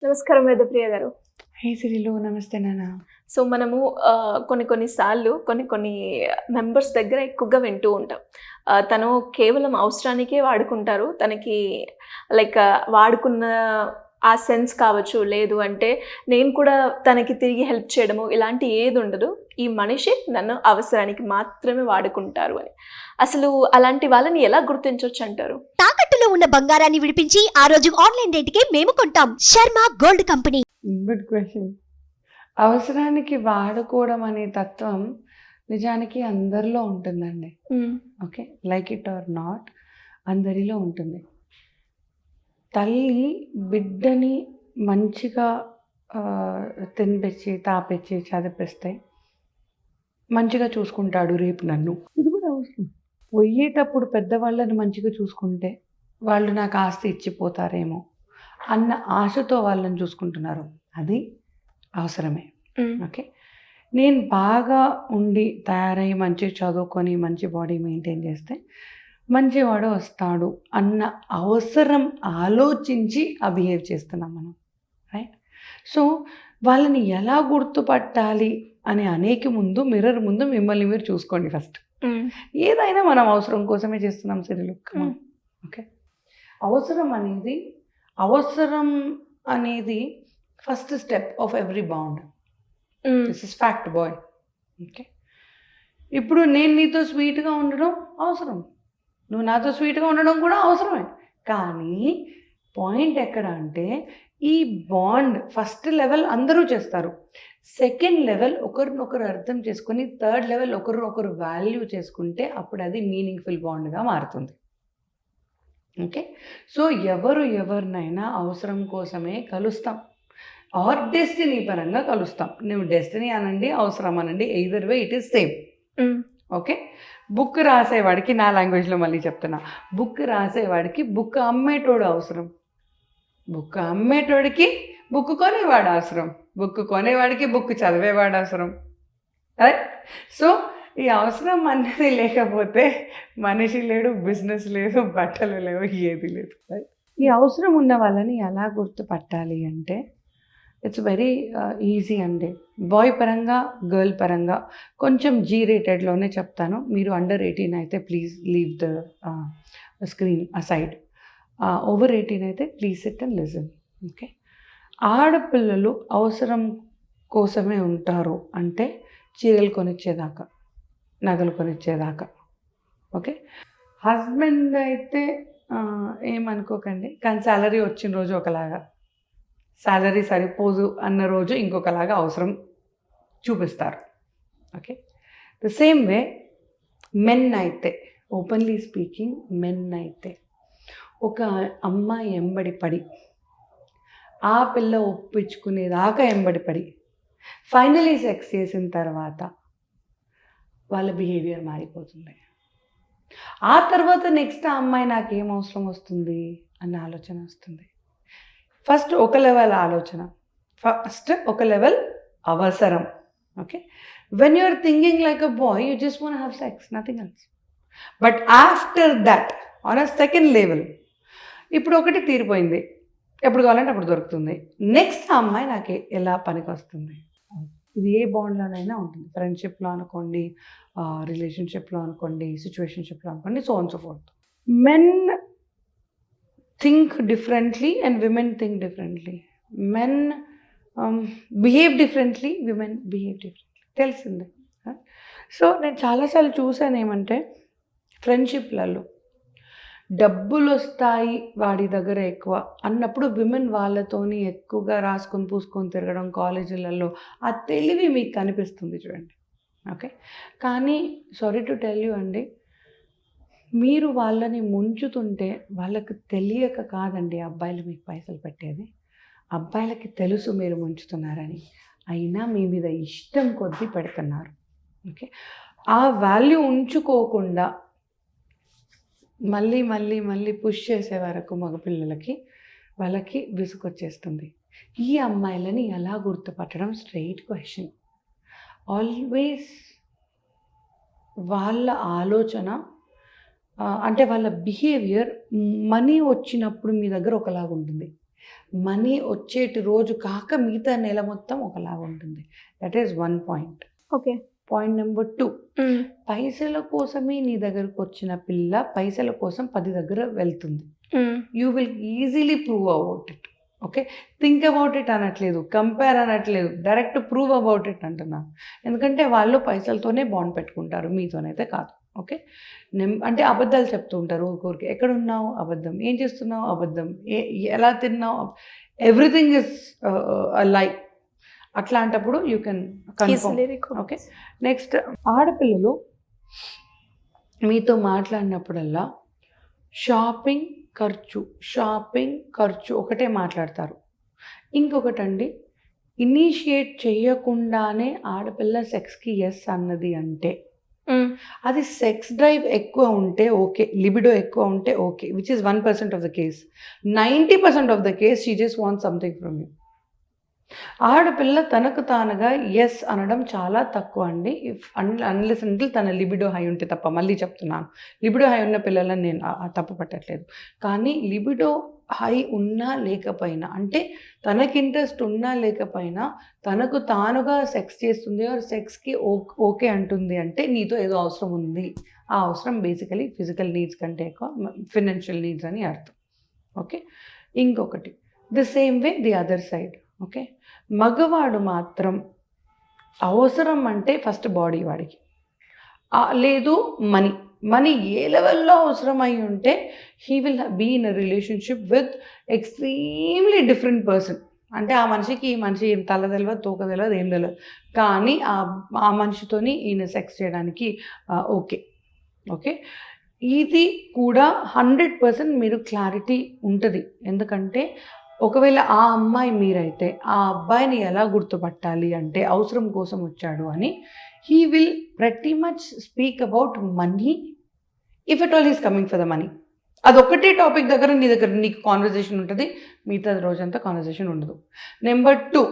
నమస్కారం వేదప్రియ గారు. హే సిరిలు నమస్తే నాన్న. సో, మనము కొన్ని సార్లు కొన్ని మెంబర్స్ దగ్గర ఎక్కువగా వింటూ ఉంటాం. తను కేవలం అవసరానికే వాడుకుంటారు. తనకి లైక్ వాడుకున్న ఆ సెన్స్ కావచ్చు, లేదు అంటే నేను కూడా తనకి తిరిగి హెల్ప్ చేయడము ఇలాంటి ఏదుండదు. ఈ మనిషి నన్ను అవసరానికి మాత్రమే వాడుకుంటారు అని. అసలు అలాంటి వాళ్ళని ఎలా గుర్తించొచ్చంటారు? తాకట్టులో ఉన్న బంగారాన్ని విడిపించి ఆ రోజు ఆన్లైన్ రేటుకే మేము కొంటాం. Sharma gold company. Good question. అవసరానికి వాడుకోవడం అనే తత్వం నిజానికి అందరిలో ఉంటుందండి. Okay, like it or not అందరిలో ఉంటుంది. తల్లి బిడ్డని మంచిగా తినిపించి తాపించి చదివిస్తే మంచిగా చూసుకుంటాడు రేపు నన్ను. ఇది కూడా అవసరం. పోయేటప్పుడు పెద్దవాళ్ళని మంచిగా చూసుకుంటే వాళ్ళు నాకు ఆస్తి ఇచ్చిపోతారేమో అన్న ఆశతో వాళ్ళని చూసుకుంటున్నారు. అది అవసరమే. ఓకే, నేను బాగా ఉండి తయారై మంచిగా చదువుకొని మంచి బాడీ మెయింటైన్ చేస్తే మంచివాడు వస్తాడు అన్న అవసరం ఆలోచించి బిహేవ్ చేస్తున్నాం మనం, రైట్? సో వాళ్ళని ఎలా గుర్తుపట్టాలి అని అనేక ముందు మిర్రర్ ముందు మిమ్మల్ని మీరు చూసుకోండి ఫస్ట్. ఏదైనా మనం అవసరం కోసమే చేస్తున్నాం సిరిలు. ఓకే, అవసరం అనేది first step of every bond. This is fact boy. Okay, ఇప్పుడు నేను నీతో స్వీట్గా ఉండడం అవసరం, నువ్వు నాతో స్వీట్గా ఉండడం కూడా అవసరమే. కానీ పాయింట్ ఎక్కడ అంటే ఈ బాండ్ ఫస్ట్ లెవెల్ అందరూ చేస్తారు, సెకండ్ లెవెల్ ఒకరినొకరు అర్థం చేసుకొని, థర్డ్ లెవెల్ ఒకరినొకరు వాల్యూ చేసుకుంటే అప్పుడు అది మీనింగ్ఫుల్ బాండ్గా మారుతుంది. ఓకే, సో ఎవరినైనా అవసరం కోసమే కలుస్తాం ఆర్ డెస్టినీ పరంగా కలుస్తాం. నువ్వు డెస్టినీ అనండి, అవసరం అనండి, either way it is same. Okay, book రాసేవాడికి, నా లాంగ్వేజ్లో మళ్ళీ చెప్తున్నా, బుక్ రాసేవాడికి బుక్ అమ్మేటోడు అవసరం, బుక్ అమ్మేటోడికి బుక్ కొనేవాడు అవసరం, బుక్ కొనేవాడికి బుక్ చదివేవాడు అవసరం. రైట్? సో ఈ అవసరం అనేది లేకపోతే మనిషి లేడు, బిజినెస్ లేదు, బట్టలు లేవు, ఏది లేదు. రైట్? ఈ అవసరం ఉన్న వాళ్ళని ఎలా గుర్తుపట్టాలి అంటే ఇట్స్ వెరీ ఈజీ అండి. బాయ్ పరంగా, గర్ల్ పరంగా కొంచెం G రేటెడ్లోనే చెప్తాను. మీరు అండర్ 18 అయితే please leave the screen aside. Over 18 అయితే please SIT and listen. Okay, ఆడపిల్లలు అవసరం కోసమే ఉంటారు అంటే చీరలు కొనిచ్చేదాకా, నగలు కొనిచ్చేదాకా. ఓకే, హస్బెండ్ అయితే ఏమనుకోకండి, కానీ శాలరీ వచ్చిన రోజు ఒకలాగా, శాలరీ సరిపోదు అన్న రోజు ఇంకొకలాగా అవసరం చూపిస్తారు. Okay, the same way men అయితే, ఓపెన్లీ స్పీకింగ్, మెన్ అయితే ఒక అమ్మాయి ఎంబడి పడి, ఆ పిల్ల ఒప్పించుకునేదాకా ఎంబడి పడి, ఫైనలీ సెక్స్ చేసిన తర్వాత వాళ్ళ బిహేవియర్ మారిపోతుంది. ఆ తర్వాత నెక్స్ట్ ఆ అమ్మాయి నాకేం అవసరం వస్తుంది అన్న ఆలోచన వస్తుంది. ఫస్ట్ ఒక లెవెల్ ఆలోచన, ఫస్ట్ ఒక లెవెల్ అవసరం. Okay, when you are thinking like a boy, you just want have sex, nothing else. But after that on a second level, ఇప్పుడు ఒకటి తీరిపోయింది, ఎప్పుడు కావాలంటే అప్పుడు దొరుకుతుంది, నెక్స్ట్ ఆ అమ్మాయి నాకు ఎలా పనికి వస్తుంది. ఇది ఏ బాండ్లోనైనా ఉంటుంది, ఫ్రెండ్షిప్లో అనుకోండి, రిలేషన్షిప్లో అనుకోండి, సిచ్యువేషన్షిప్లో అనుకోండి, so on so fourth. Men think differently and women think differently. Men behave differently, women behave differently. తెలిసిందే. సో నేను చాలాసార్లు చూసాను ఏమంటే, ఫ్రెండ్షిప్లలో డబ్బులు వస్తాయి వాడి దగ్గర ఎక్కువ అన్నప్పుడు విమెన్ వాళ్ళతోని ఎక్కువగా రాసుకొని పూసుకొని తిరగడం కాలేజీలలో, ఆ తెలివి మీకు కనిపిస్తుంది చూడండి. ఓకే, కానీ సారీ టు టెల్ యూ అండి, మీరు వాళ్ళని ముంచుతుంటే వాళ్ళకి తెలియక కాదండి అబ్బాయిలు మీకు పైసలు పెట్టేది, అబ్బాయిలకి తెలుసు మీరు ముంచుతున్నారని, అయినా మీ మీద ఇష్టం కొద్దీ పెడుతున్నారు. ఓకే, ఆ వాల్యూ ఉంచుకోకుండా మళ్ళీ మళ్ళీ మళ్ళీ పుష్ చేసే వరకు మగపిల్లలకి వాళ్ళకి విసుగొచ్చేస్తుంది. ఈ అమ్మాయిలని ఎలా గుర్తుపట్టడం స్ట్రెయిట్ క్వశ్చన్. ఆల్వేస్ వాళ్ళ ఆలోచన అంటే వాళ్ళ బిహేవియర్ మనీ వచ్చినప్పుడు మీ దగ్గర ఒకలాగా ఉంటుంది, మనీ వచ్చేటి రోజు కాక మిగతా నెల మొత్తం ఒకలాగా ఉంటుంది. That is 1 point. Okay. Point number 2, పైసల కోసమే నీ దగ్గరకు వచ్చిన పిల్ల పైసల కోసం 10 దగ్గర వెళ్తుంది. You will easily prove about it. Okay, think about it అనట్లేదు, కంపేర్ అనట్లేదు, డైరెక్ట్ ప్రూవ్ అబౌట్ ఇట్ అంటున్నా. ఎందుకంటే వాళ్ళు పైసలతోనే బాండ్ పెట్టుకుంటారు, మీతోనైతే కాదు. ఓకే, అంటే అబద్ధాలు చెప్తూ ఉంటారు ఊరికి. ఎక్కడున్నావు అబద్ధం, ఏం చేస్తున్నావు అబద్ధం, ఎలా తిన్నావు, ఎవ్రీథింగ్ ఇస్ లై. అట్లాంటప్పుడు you can confirm. Okay, next, ఆడపిల్లలు మీతో మాట్లాడినప్పుడల్లా షాపింగ్ ఖర్చు ఒకటే మాట్లాడతారు. ఇంకొకటండి, ఇనిషియేట్ చేయకుండానే ఆడపిల్ల సెక్స్కి ఎస్ అన్నది అంటే అది సెక్స్ డ్రైవ్ ఎక్కువ ఉంటే ఓకే, లిబిడో ఎక్కువ ఉంటే okay, which is 1% of the case. 90% of the case she just want something from you. ఆడపిల్ల తనకు తానుగా ఎస్ అనడం చాలా తక్కువ అండి, అన్లెస్ అంటిల్ తన లిబిడో హై ఉంటే తప్ప. మళ్ళీ చెప్తున్నాను, లిబిడో హై ఉన్న పిల్లలని నేను తప్పు పట్టట్లేదు. కానీ లిబిడో హై ఉన్నా లేకపోయినా, అంటే తనకి ఇంట్రెస్ట్ ఉన్నా లేకపోయినా తనకు తానుగా సెక్స్ చేస్తుంది, సెక్స్కి ఓకే అంటుంది అంటే నీతో ఏదో అవసరం ఉంది. ఆ అవసరం బేసికలీ ఫిజికల్ నీడ్స్ కంటే ఎక్కువ ఫినాన్షియల్ నీడ్స్ అని అర్థం. ఓకే, ఇంకొకటి, the same way the other side. Okay, మగవాడు మాత్రం అవసరం అంటే ఫస్ట్ బాడీ వాడికి, లేదు మనీ ఏ లెవెల్లో అవసరం అయి ఉంటే he will be in a relationship with extremely different person. అంటే ఆ మనిషికి ఈ మనిషి ఏం తల తెలియదు, తోక తెలియదు, ఏం తెలియదు, కానీ ఆ మనిషితోని ఈయన సెక్స్ చేయడానికి ఓకే. ఓకే, ఇది కూడా 100% మీరు క్లారిటీ ఉంటుంది. ఎందుకంటే ఒకవేళ ఆ అమ్మాయి మీరైతే ఆ అబ్బాయిని ఎలా గుర్తుపట్టాలి అంటే అవసరం కోసం వచ్చాడు అని, హీ విల్ ప్రతి much speak about money if at all is coming for the money. అదొక్కటే టాపిక్ దగ్గర నీకు కాన్వర్జేషన్ ఉంటుంది, మిగతా రోజంతా కాన్వర్జేషన్ ఉండదు. నెంబర్ 2,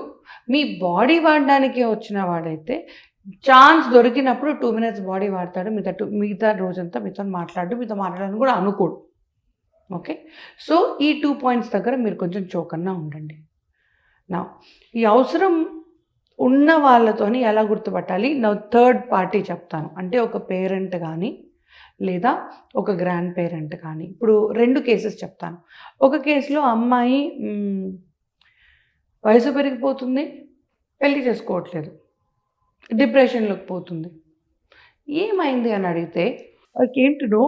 మీ బాడీ వాడడానికే వచ్చిన వాడైతే ఛాన్స్ దొరికినప్పుడు 2 minutes బాడీ వాడతాడు, మిగతా రోజంతా మీతో మాట్లాడడానికి కూడా అనుకోడు. ఓకే, సో ఈ 2 points దగ్గర మీరు కొంచెం చోకన్నా ఉండండి. నా ఈ అవసరం ఉన్న వాళ్ళతోని ఎలా గుర్తుపట్టాలి, నా థర్డ్ పార్టీ చెప్తాను. అంటే ఒక పేరెంట్ కానీ లేదా ఒక గ్రాండ్ పేరెంట్ కానీ. ఇప్పుడు 2 కేసెస్ చెప్తాను. ఒక కేసులో అమ్మాయి వయసు పెరిగిపోతుంది, పెళ్లి చేసుకోవట్లేదు, డిప్రెషన్లోకి పోతుంది. ఏమైంది అని అడిగితే ఏంటినో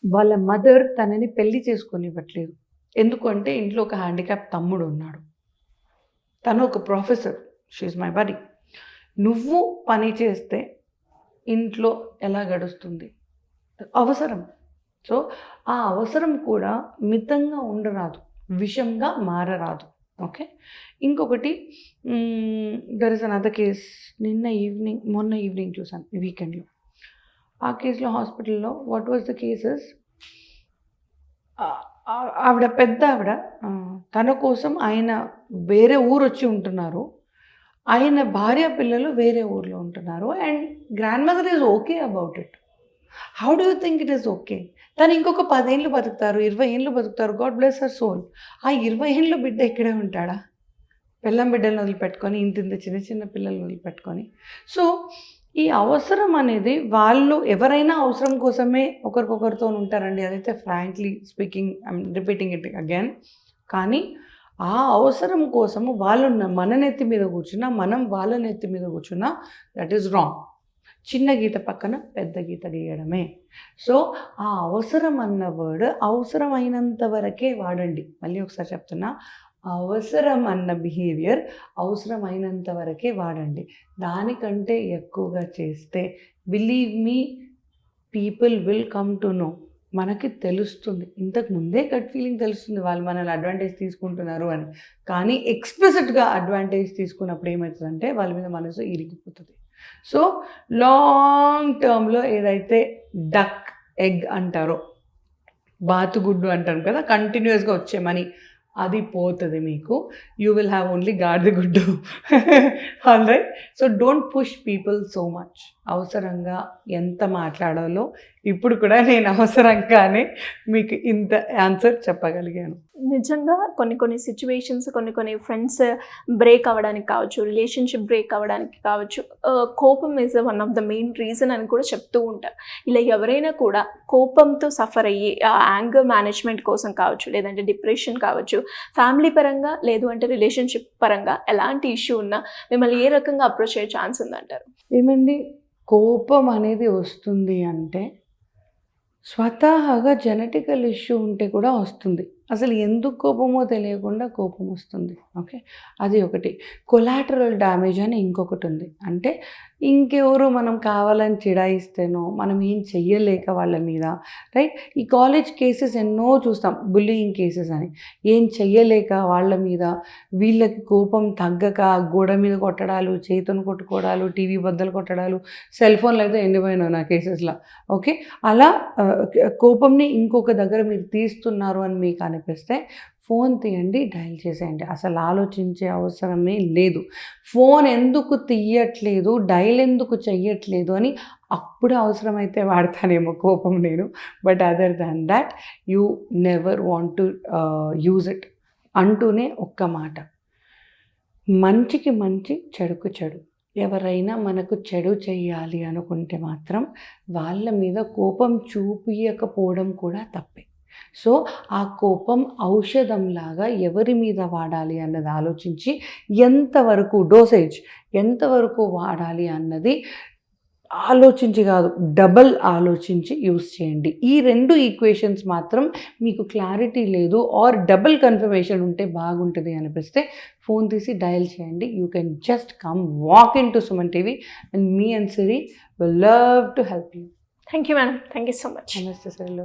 వాళ్ళ మదర్ తనని పెళ్లి చేసుకొనివ్వట్లేదు. ఎందుకంటే ఇంట్లో ఒక హ్యాండిక్యాప్ తమ్ముడు ఉన్నాడు, తను ఒక ప్రొఫెసర్, షీఈ్ మై బడీ. నువ్వు పని చేస్తే ఇంట్లో ఎలా గడుస్తుంది, అవసరం. సో ఆ అవసరం కూడా మితంగా ఉండరాదు, విషంగా మారరాదు. ఓకే, ఇంకొకటి, దర్ ఇస్ అనదర్ కేస్, మొన్న ఈవినింగ్ చూసాను, ఈ వీకెండ్లో. ఆ కేసులో హాస్పిటల్లో వాట్ వాజ్ ద కేసెస్, పెద్ద ఆవిడ తన కోసం ఆయన వేరే ఊరు వచ్చి ఉంటున్నారు, ఆయన భార్య పిల్లలు వేరే ఊర్లో ఉంటున్నారు, and grand mother is okay about it. How do you think it is okay? తను ఇంకొక 10 ఏళ్ళు బతుకుతారు, 20 ఏళ్ళు బతుకుతారు, గాడ్ బ్లెస్ హర్ సోల్. ఆ 20 ఏళ్ళు బిడ్డ ఇక్కడే ఉంటాడా, పిల్లం బిడ్డలను వదిలిపెట్టుకొని, ఇంత చిన్న చిన్న పిల్లల్ని వదిలిపెట్టుకొని? సో ఈ అవసరం అనేది, వాళ్ళు ఎవరైనా అవసరం కోసమే ఒకరికొకరితో ఉంటారండి, అదైతే frankly speaking, I'm repeating it again. కానీ ఆ అవసరం కోసము వాళ్ళు మన నెత్తి మీద కూర్చున్నా, మనం వాళ్ళ నెత్తి మీద కూర్చున్నా, దట్ ఈస్ రాంగ్. చిన్న గీత పక్కన పెద్ద గీత గీయడమే. సో ఆ అవసరం అన్న వర్డ్ అవసరమైనంత వరకే వాడండి. మళ్ళీ ఒకసారి చెప్తున్నా, అవసరం అన్న బిహేవియర్ అవసరమైనంత వరకే వాడండి. దానికంటే ఎక్కువగా చేస్తే believe me, people will come to know. మనకి తెలుస్తుంది, ఇంతకు ముందే గట్ ఫీలింగ్ తెలుస్తుంది వాళ్ళు మనల్ని అడ్వాంటేజ్ తీసుకుంటున్నారు అని. కానీ ఎక్స్ప్లిసిట్గా అడ్వాంటేజ్ తీసుకున్నప్పుడు ఏమవుతుందంటే వాళ్ళ మీద మనసు ఇరిగిపోతుంది. సో లాంగ్ టర్మ్లో ఏదైతే డక్ ఎగ్ అంటారో, బాతుగుడ్డు అంటారు కదా, కంటిన్యూస్గా వచ్చే మనీ, అది పోతుంది మీకు. యూ విల్ హ్యావ్ ఓన్లీ గాడిదగుడ్డు. All right, so don't push people so much. అవసరంగా ఎంత మాట్లాడాలో, ఇప్పుడు కూడా నేను అవసరంగానే మీకు ఇంత ఆన్సర్ చెప్పగలిగాను. నిజంగా కొన్ని సిచ్యువేషన్స్, కొన్ని ఫ్రెండ్స్ బ్రేక్ అవ్వడానికి కావచ్చు, రిలేషన్షిప్ బ్రేక్ అవ్వడానికి కావచ్చు, కోపం is one of the main reason అని కూడా చెప్తూ ఉంటారు. ఇలా ఎవరైనా కూడా కోపంతో సఫర్ అయ్యి యాంగర్ మేనేజ్మెంట్ కోసం కావచ్చు, లేదంటే డిప్రెషన్ కావచ్చు, ఫ్యామిలీ పరంగా లేదు అంటే రిలేషన్షిప్ పరంగా ఎలాంటి ఇష్యూ ఉన్నా మిమ్మల్ని ఏ రకంగా అప్రోచ్ అయ్యే ఛాన్స్ ఉందంటారు? ఏమండి, కోపం అనేది వస్తుంది అంటే స్వతహాగా జెనెటికల్ ఇష్యూ ఉంటే కూడా వస్తుంది. అసలు ఎందుకు కోపమో తెలియకుండా కోపం వస్తుంది. ఓకే, అది ఒకటి. కొలాటరల్ డ్యామేజ్ అని ఇంకొకటి ఉంది. అంటే ఇంకెవరో మనం కావాలని చిడాయిస్తేనో, మనం ఏం చెయ్యలేక వాళ్ళ మీద, రైట్? ఈ కాలేజ్ కేసెస్ ఎన్నో చూస్తాం, బుల్లింగ్ కేసెస్ అని. ఏం చెయ్యలేక వాళ్ళ మీద వీళ్ళకి కోపం తగ్గక గోడ మీద కొట్టడాలు, చేతును కొట్టుకోవడాలు, టీవీ బద్దలు కొట్టడాలు, సెల్ ఫోన్లు అయితే ఎండిపోయినావు నా కేసెస్లో. ఓకే, అలా కోపంని ఇంకొక దగ్గర మీరు తీస్తున్నారు అని మీకు అనిపిస్తే ఫోన్ తీయండి, డయల్ చేసేయండి. అసలు ఆలోచించే అవసరమే లేదు. ఫోన్ ఎందుకు తీయట్లేదు, డయల్ ఎందుకు చెయ్యట్లేదు అని అప్పుడు అవసరమైతే వాడతానేమో కోపం నేను. But other than that you never want to use it అంటూనే ఒక్క మాట, మంచికి మంచి, చెడుకు చెడు. ఎవరైనా మనకు చెడు చెయ్యాలి అనుకుంటే మాత్రం వాళ్ళ మీద కోపం చూపించకపోవడం కూడా తప్పే. సో ఆ కోపం ఔషధంలాగా ఎవరి మీద వాడాలి అన్నది ఆలోచించి, ఎంతవరకు డోసేజ్ ఎంతవరకు వాడాలి అన్నది ఆలోచించి కాదు, డబల్ ఆలోచించి యూస్ చేయండి. ఈ 2 ఈక్వేషన్స్ మాత్రం మీకు క్లారిటీ లేదు ఆర్ డబుల్ కన్ఫర్మేషన్ ఉంటే బాగుంటుంది అనిపిస్తే ఫోన్ తీసి డయల్ చేయండి. You can just come walk in to Suman TV and me and Siri will love to help you. Thank you madam, thank you so much. నమస్తే sir.